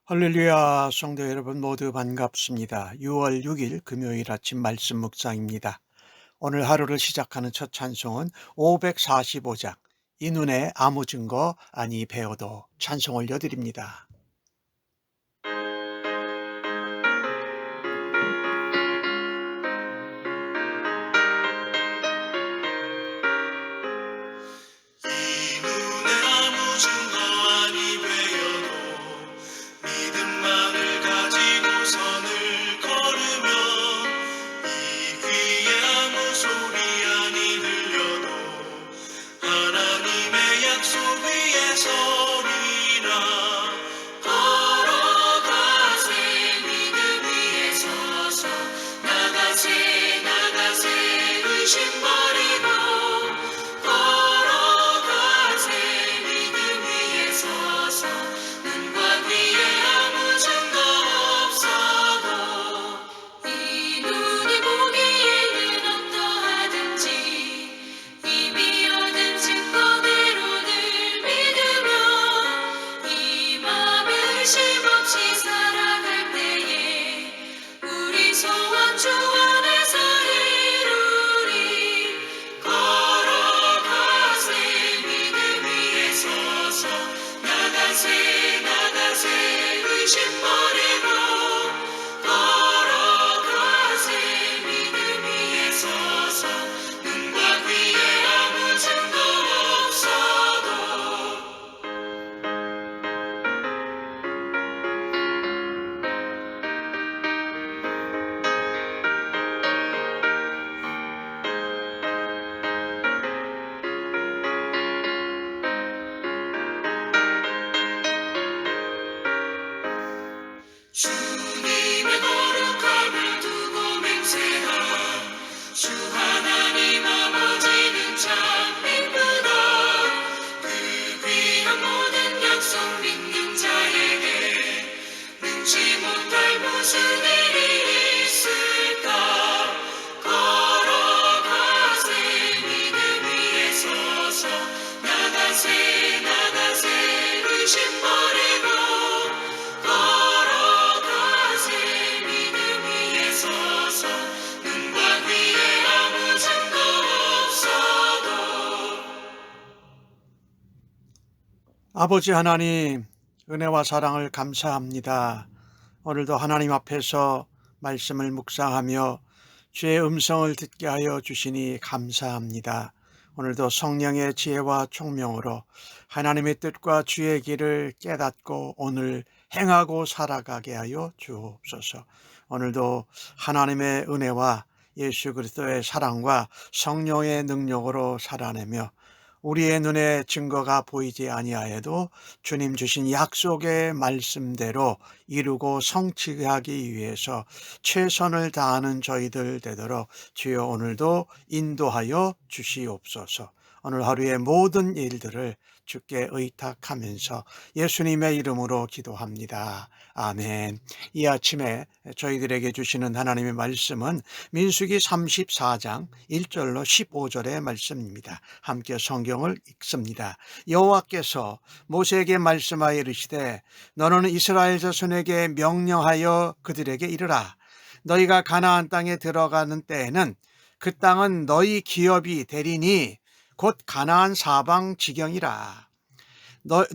할렐루야, 성도 여러분 모두 반갑습니다. 6월 6일 금요일 아침 말씀 묵상입니다. 오늘 하루를 시작하는 첫 찬송은 545장 이 눈에 아무 증거 아니 배워도 찬송 올려드립니다. 이 눈에 아무 증거 아니 되어도 믿음만을 가지고 선을 걸으면 이 귀에 아무 소리 아니 들려도 하나님의 약속 위에 서리라. 걸어가세 믿음 위에 서서 나가세 나가세 의심 버리고 걸어가세 믿음 위에 서서 눈과 귀에 아무 증거 없어도 이 눈이 보기에는 어떠하든지 이미 얻은 증거대로 늘 믿으며 이 맘에 의심 없이 살아갈 때에 우리 소원 주 안에서 이루리. 걸어가세 믿음 위에 서서 나가세 나가세 의심 버리고 걸어가세 믿음 위에 서서 눈과 귀에 아무 증거 없어도 주님의 거룩함을 두고 맹세한 주 하나님 아버지는 참 이쁘다. 그 귀한 모든 약속 믿는 자에게 능치 못할 무슨 일이 있을까. 걸어가세 믿음 위에 서서 나가세 나가세 의심 버리고 걸어가세 믿음 위에 서서 눈과 귀에 아무 증거 없어도. 아버지 하나님, 은혜와 사랑을 감사합니다. 오늘도 하나님 앞에서 말씀을 묵상하며 주의 음성을 듣게 하여 주시니 감사합니다. 오늘도 성령의 지혜와 총명으로 하나님의 뜻과 주의 길을 깨닫고 오늘 행하고 살아가게 하여 주옵소서. 오늘도 하나님의 은혜와 예수 그리스도의 사랑과 성령의 능력으로 살아내며 우리의 눈에 증거가 보이지 아니하여도 주님 주신 약속의 말씀대로 이루고 성취하기 위해서 최선을 다하는 저희들 되도록 주여 오늘도 인도하여 주시옵소서. 오늘 하루의 모든 일들을 주께 의탁하면서 예수님의 이름으로 기도합니다. 아멘. 이 아침에 저희들에게 주시는 하나님의 말씀은 민수기 34장 1절로 15절의 말씀입니다. 함께 성경을 읽습니다. 여호와께서 모세에게 말씀하여 이르시되 너는 이스라엘 자손에게 명령하여 그들에게 이르라. 너희가 가나안 땅에 들어가는 때에는 그 땅은 너희 기업이 되리니 곧 가나안 사방 지경이라.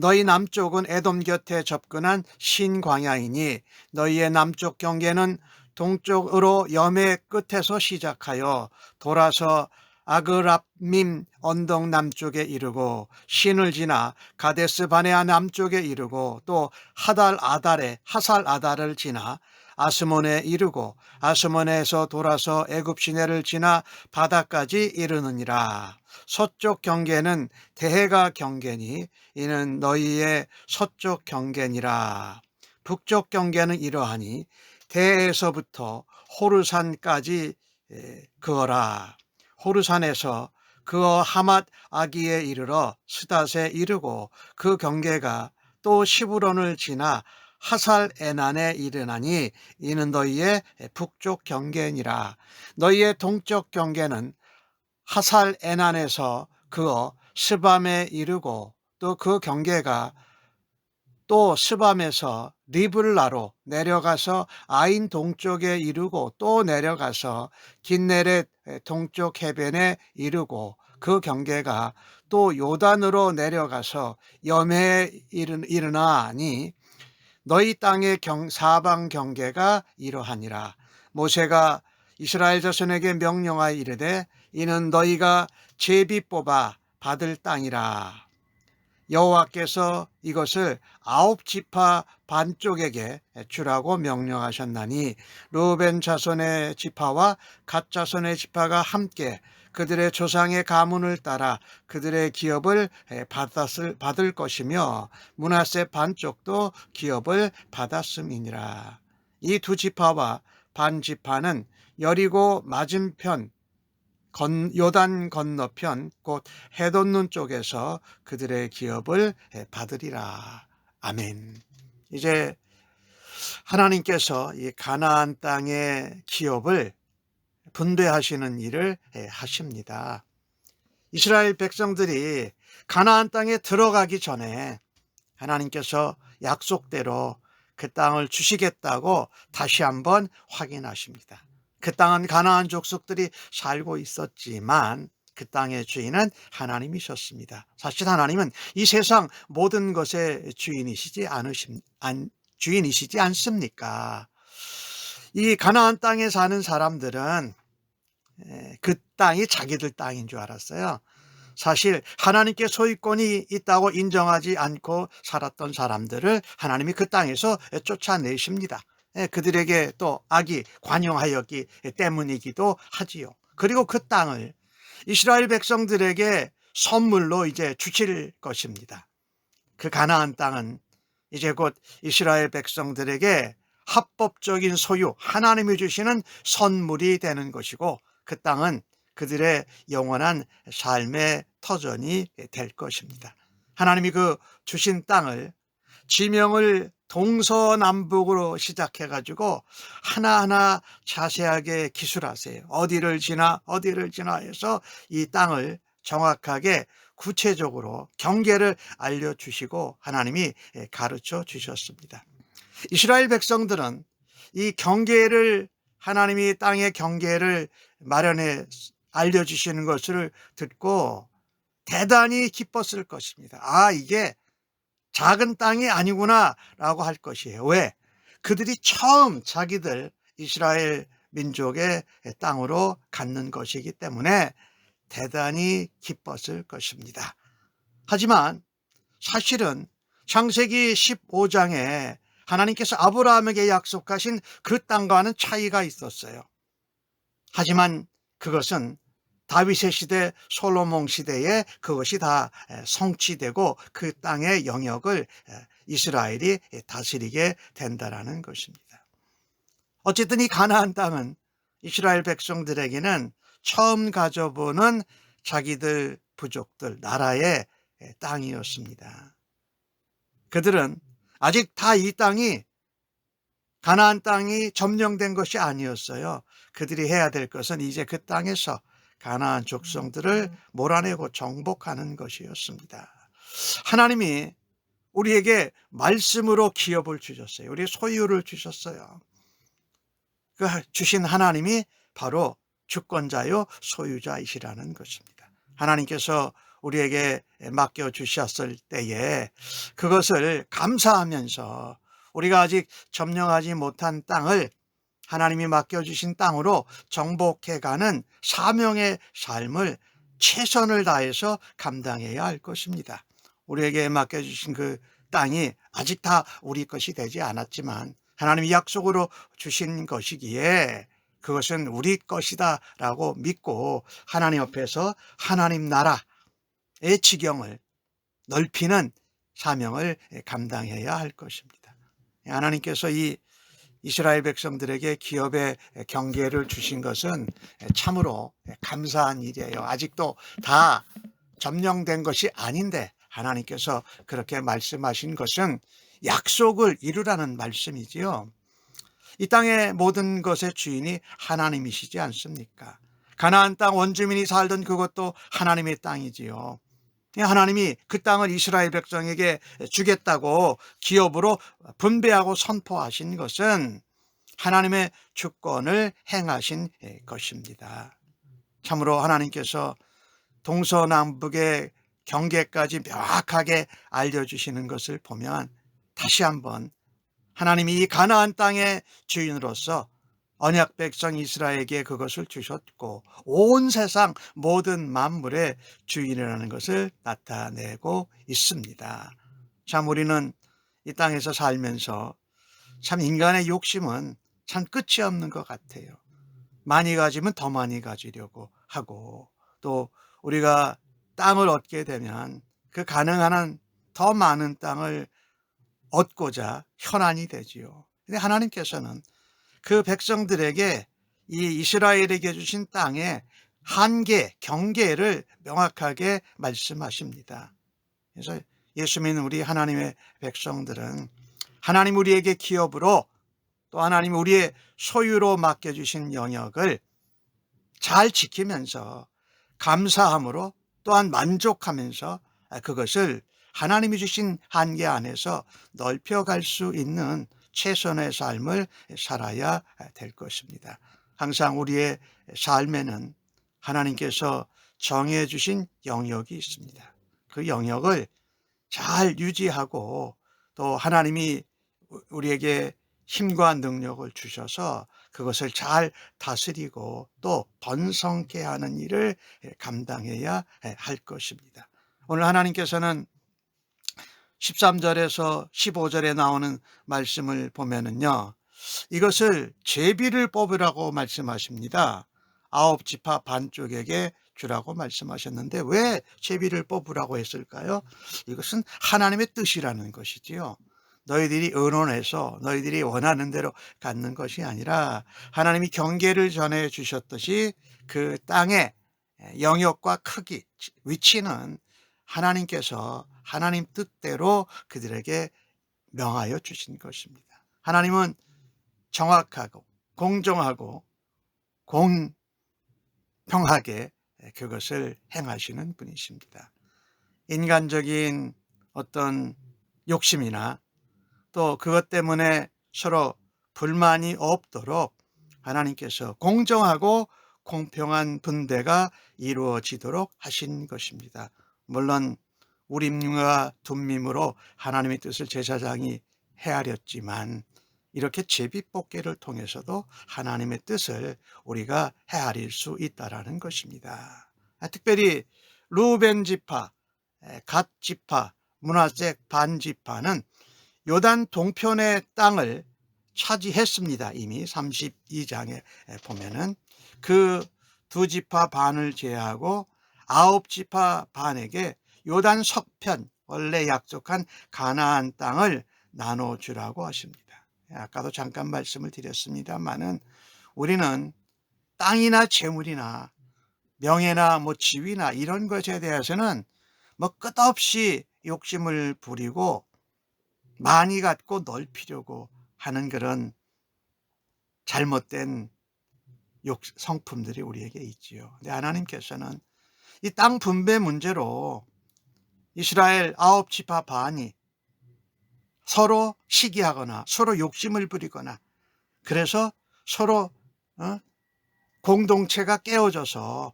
너희 남쪽은 에돔 곁에 접근한 신광야이니 너희의 남쪽 경계는 동쪽으로 염해 끝에서 시작하여 돌아서 아그랍밈 언덕 남쪽에 이르고 신을 지나 가데스 바네아 남쪽에 이르고 또 하살 아달을 지나 아스몬에 이르고 아스몬에서 돌아서 애굽 시내를 지나 바다까지 이르느니라. 서쪽 경계는 대해가 경계니 이는 너희의 서쪽 경계니라. 북쪽 경계는 이러하니 대에서부터 호르산까지 그어라. 호르산에서 그어 하맛 아기에 이르러 스닷에 이르고 그 경계가 또 시브론을 지나 하살 에난에 이르나니 이는 너희의 북쪽 경계니라. 너희의 동쪽 경계는 하살 에난에서 그어 스밤에 이르고 또 그 경계가 또 스밤에서 리블라로 내려가서 아인 동쪽에 이르고 또 내려가서 긴네렛 동쪽 해변에 이르고 그 경계가 또 요단으로 내려가서 염해에 이르나니 너희 땅의 사방 경계가 이러하니라. 모세가 이스라엘 자손에게 명령하여 이르되 이는 너희가 제비 뽑아 받을 땅이라. 여호와께서 이것을 9지파 반쪽에게 주라고 명령하셨나니 르우벤 자손의 지파와 갓 자손의 지파가 함께 그들의 조상의 가문을 따라 그들의 기업을 받을 것이며 므낫세 반쪽도 기업을 받았음이니라. 이 두 지파와 반 지파는 여리고 맞은편 요단 건너편 곧 해돋는 쪽에서 그들의 기업을 받으리라. 아멘. 이제 하나님께서 이 가나안 땅의 기업을 분배하시는 일을 하십니다. 이스라엘 백성들이 가나안 땅에 들어가기 전에 하나님께서 약속대로 그 땅을 주시겠다고 다시 한번 확인하십니다. 그 땅은 가나안 족속들이 살고 있었지만 그 땅의 주인은 하나님이셨습니다. 사실 하나님은 이 세상 모든 것의 주인이시지 않습니까? 이 가나안 땅에 사는 사람들은 그 땅이 자기들 땅인 줄 알았어요. 사실 하나님께 소유권이 있다고 인정하지 않고 살았던 사람들을 하나님이 그 땅에서 쫓아내십니다. 그들에게 또 악이 관용하였기 때문이기도 하지요. 그리고 그 땅을 이스라엘 백성들에게 선물로 이제 주실 것입니다. 그 가나안 땅은 이제 곧 이스라엘 백성들에게 합법적인 소유, 하나님이 주시는 선물이 되는 것이고 그 땅은 그들의 영원한 삶의 터전이 될 것입니다. 하나님이 그 주신 땅을 지명을 동서남북으로 시작해가지고 하나하나 자세하게 기술하세요. 어디를 지나 해서 이 땅을 정확하게 구체적으로 경계를 알려주시고 하나님이 가르쳐 주셨습니다. 이스라엘 백성들은 이 경계를 하나님이 땅의 경계를 마련해 알려주시는 것을 듣고 대단히 기뻤을 것입니다. 아, 이게 작은 땅이 아니구나 라고 할 것이에요. 왜? 그들이 처음 자기들 이스라엘 민족의 땅으로 갖는 것이기 때문에 대단히 기뻤을 것입니다. 하지만 사실은 창세기 15장에 하나님께서 아브라함에게 약속하신 그 땅과는 차이가 있었어요. 하지만 그것은 다윗의 시대, 솔로몬 시대에 그것이 다 성취되고 그 땅의 영역을 이스라엘이 다스리게 된다라는 것입니다. 어쨌든 이 가나안 땅은 이스라엘 백성들에게는 처음 가져보는 자기들 부족들, 나라의 땅이었습니다. 그들은 아직 다 이 땅이 가나안 땅이 점령된 것이 아니었어요. 그들이 해야 될 것은 이제 그 땅에서 가나안 족속들을 몰아내고 정복하는 것이었습니다. 하나님이 우리에게 말씀으로 기업을 주셨어요. 우리 소유를 주셨어요. 그 주신 하나님이 바로 주권자요 소유자이시라는 것입니다. 하나님께서 우리에게 맡겨주셨을 때에 그것을 감사하면서 우리가 아직 점령하지 못한 땅을 하나님이 맡겨주신 땅으로 정복해가는 사명의 삶을 최선을 다해서 감당해야 할 것입니다. 우리에게 맡겨주신 그 땅이 아직 다 우리 것이 되지 않았지만 하나님이 약속으로 주신 것이기에 그것은 우리 것이다 라고 믿고 하나님 앞에서 하나님 나라의 지경을 넓히는 사명을 감당해야 할 것입니다. 하나님께서 이 이스라엘 백성들에게 기업의 경계를 주신 것은 참으로 감사한 일이에요. 아직도 다 점령된 것이 아닌데 하나님께서 그렇게 말씀하신 것은 약속을 이루라는 말씀이지요. 이 땅의 모든 것의 주인이 하나님이시지 않습니까? 가나안 땅 원주민이 살던 그것도 하나님의 땅이지요. 하나님이 그 땅을 이스라엘 백성에게 주겠다고 기업으로 분배하고 선포하신 것은 하나님의 주권을 행하신 것입니다. 참으로 하나님께서 동서남북의 경계까지 명확하게 알려주시는 것을 보면 다시 한번 하나님이 이 가나안 땅의 주인으로서 언약 백성 이스라엘에게 그것을 주셨고 온 세상 모든 만물의 주인이라는 것을 나타내고 있습니다. 참 우리는 이 땅에서 살면서 참 인간의 욕심은 참 끝이 없는 것 같아요. 많이 가지면 더 많이 가지려고 하고, 또 우리가 땅을 얻게 되면 그 가능한 한 더 많은 땅을 얻고자 현안이 되지요. 근데 하나님께서는 그 백성들에게 이 이스라엘에게 주신 땅의 한계, 경계를 명확하게 말씀하십니다. 그래서 예수 믿는 우리 하나님의 백성들은 하나님 우리에게 기업으로 또 하나님 우리의 소유로 맡겨주신 영역을 잘 지키면서 감사함으로 또한 만족하면서 그것을 하나님이 주신 한계 안에서 넓혀갈 수 있는 최선의 삶을 살아야 될 것입니다. 항상 우리의 삶에는 하나님께서 정해 주신 영역이 있습니다. 그 영역을 잘 유지하고 또 하나님이 우리에게 힘과 능력을 주셔서 그것을 잘 다스리고 또 번성케 하는 일을 감당해야 할 것입니다. 오늘 하나님께서는 13절에서 15절에 나오는 말씀을 보면은요, 이것을 제비를 뽑으라고 말씀하십니다. 9지파 반쪽에게 주라고 말씀하셨는데 왜 제비를 뽑으라고 했을까요? 이것은 하나님의 뜻이라는 것이지요. 너희들이 의논해서 너희들이 원하는 대로 갖는 것이 아니라 하나님이 경계를 전해 주셨듯이 그 땅의 영역과 크기, 위치는 하나님께서 하나님 뜻대로 그들에게 명하여 주신 것입니다. 하나님은 정확하고 공정하고 공평하게 그것을 행하시는 분이십니다. 인간적인 어떤 욕심이나 또 그것 때문에 서로 불만이 없도록 하나님께서 공정하고 공평한 분배가 이루어지도록 하신 것입니다. 물론 우림과 둠밈으로 하나님의 뜻을 제사장이 헤아렸지만 이렇게 제비뽑기를 통해서도 하나님의 뜻을 우리가 헤아릴 수 있다는 것입니다. 특별히 루벤 지파, 갓 지파, 므낫색 반 지파는 요단 동편의 땅을 차지했습니다. 이미 32장에 보면은 그 두 지파 반을 제외하고 9지파 반에게 요단 서편 원래 약속한 가나안 땅을 나눠주라고 하십니다. 아까도 잠깐 말씀을 드렸습니다마는 우리는 땅이나 재물이나 명예나 지위나 이런 것에 대해서는 끝없이 욕심을 부리고 많이 갖고 넓히려고 하는 그런 잘못된 성품들이 우리에게 있지요. 근데 하나님께서는 이 땅 분배 문제로 이스라엘 9지파 반이 서로 시기하거나 서로 욕심을 부리거나 그래서 서로 공동체가 깨어져서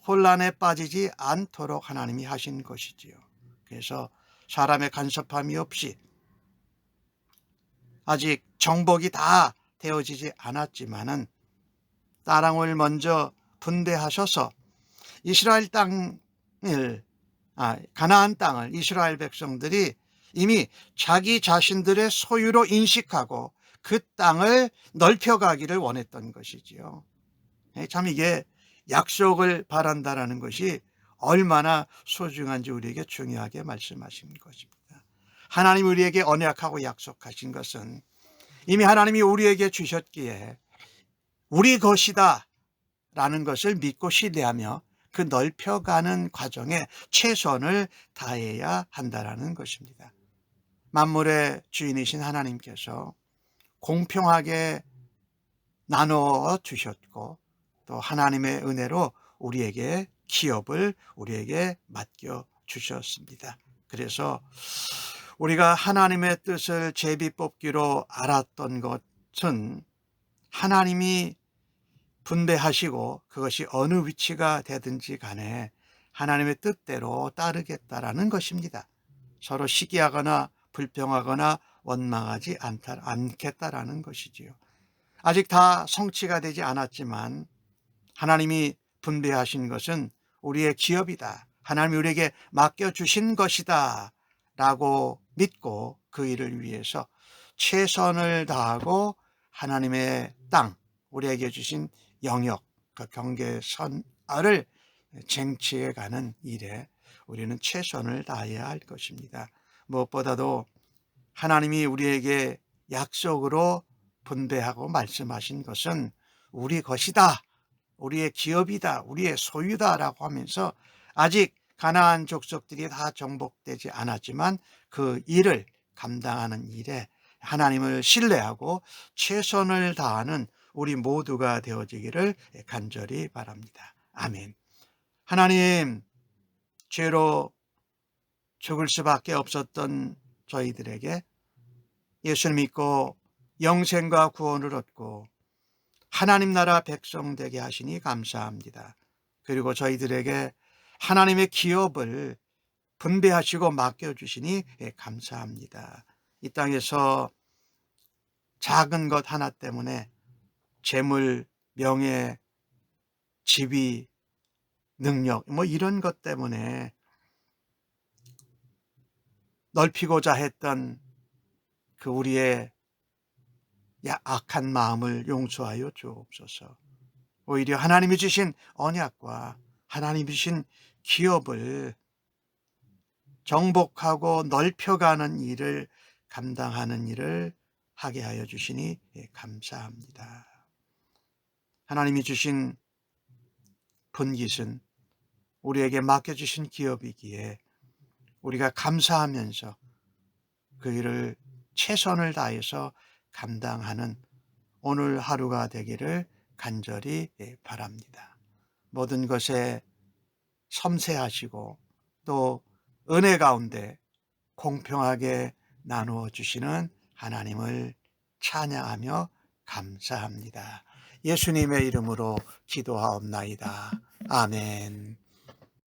혼란에 빠지지 않도록 하나님이 하신 것이지요. 그래서 사람의 간섭함이 없이 아직 정복이 다 되어지지 않았지만은 땅을 먼저 분배하셔서 이스라엘 땅을 가나안 땅을 이스라엘 백성들이 이미 자기 자신들의 소유로 인식하고 그 땅을 넓혀가기를 원했던 것이지요. 참 이게 약속을 바란다라는 것이 얼마나 소중한지 우리에게 중요하게 말씀하신 것입니다. 하나님 우리에게 언약하고 약속하신 것은 이미 하나님이 우리에게 주셨기에 우리 것이다 라는 것을 믿고 신뢰하며 그 넓혀가는 과정에 최선을 다해야 한다라는 것입니다. 만물의 주인이신 하나님께서 공평하게 나누어 주셨고 또 하나님의 은혜로 우리에게 기업을 우리에게 맡겨 주셨습니다. 그래서 우리가 하나님의 뜻을 제비뽑기로 알았던 것은 하나님이 분배하시고 그것이 어느 위치가 되든지 간에 하나님의 뜻대로 따르겠다라는 것입니다. 서로 시기하거나 불평하거나 원망하지 않겠다라는 것이지요. 아직 다 성취가 되지 않았지만 하나님이 분배하신 것은 우리의 기업이다. 하나님이 우리에게 맡겨주신 것이다. 라고 믿고 그 일을 위해서 최선을 다하고 하나님의 땅, 우리에게 주신 영역, 그 경계선 아를 쟁취해 가는 일에 우리는 최선을 다해야 할 것입니다. 무엇보다도 하나님이 우리에게 약속으로 분배하고 말씀하신 것은 우리 것이다. 우리의 기업이다. 우리의 소유다라고 하면서 아직 가나안 족속들이 다 정복되지 않았지만 그 일을 감당하는 일에 하나님을 신뢰하고 최선을 다하는 우리 모두가 되어지기를 간절히 바랍니다. 아멘. 하나님, 죄로 죽을 수밖에 없었던 저희들에게 예수를 믿고 영생과 구원을 얻고 하나님 나라 백성 되게 하시니 감사합니다. 그리고 저희들에게 하나님의 기업을 분배하시고 맡겨주시니 감사합니다. 이 땅에서 작은 것 하나 때문에 재물, 명예, 지위, 능력 이런 것 때문에 넓히고자 했던 그 우리의 악한 마음을 용서하여 주옵소서. 오히려 하나님이 주신 언약과 하나님이 주신 기업을 정복하고 넓혀가는 일을 감당하는 일을 하게 하여 주시니 감사합니다. 하나님이 주신 분깃은 우리에게 맡겨주신 기업이기에 우리가 감사하면서 그 일을 최선을 다해서 감당하는 오늘 하루가 되기를 간절히 바랍니다. 모든 것에 섬세하시고 또 은혜 가운데 공평하게 나누어 주시는 하나님을 찬양하며 감사합니다. 예수님의 이름으로 기도하옵나이다. 아멘.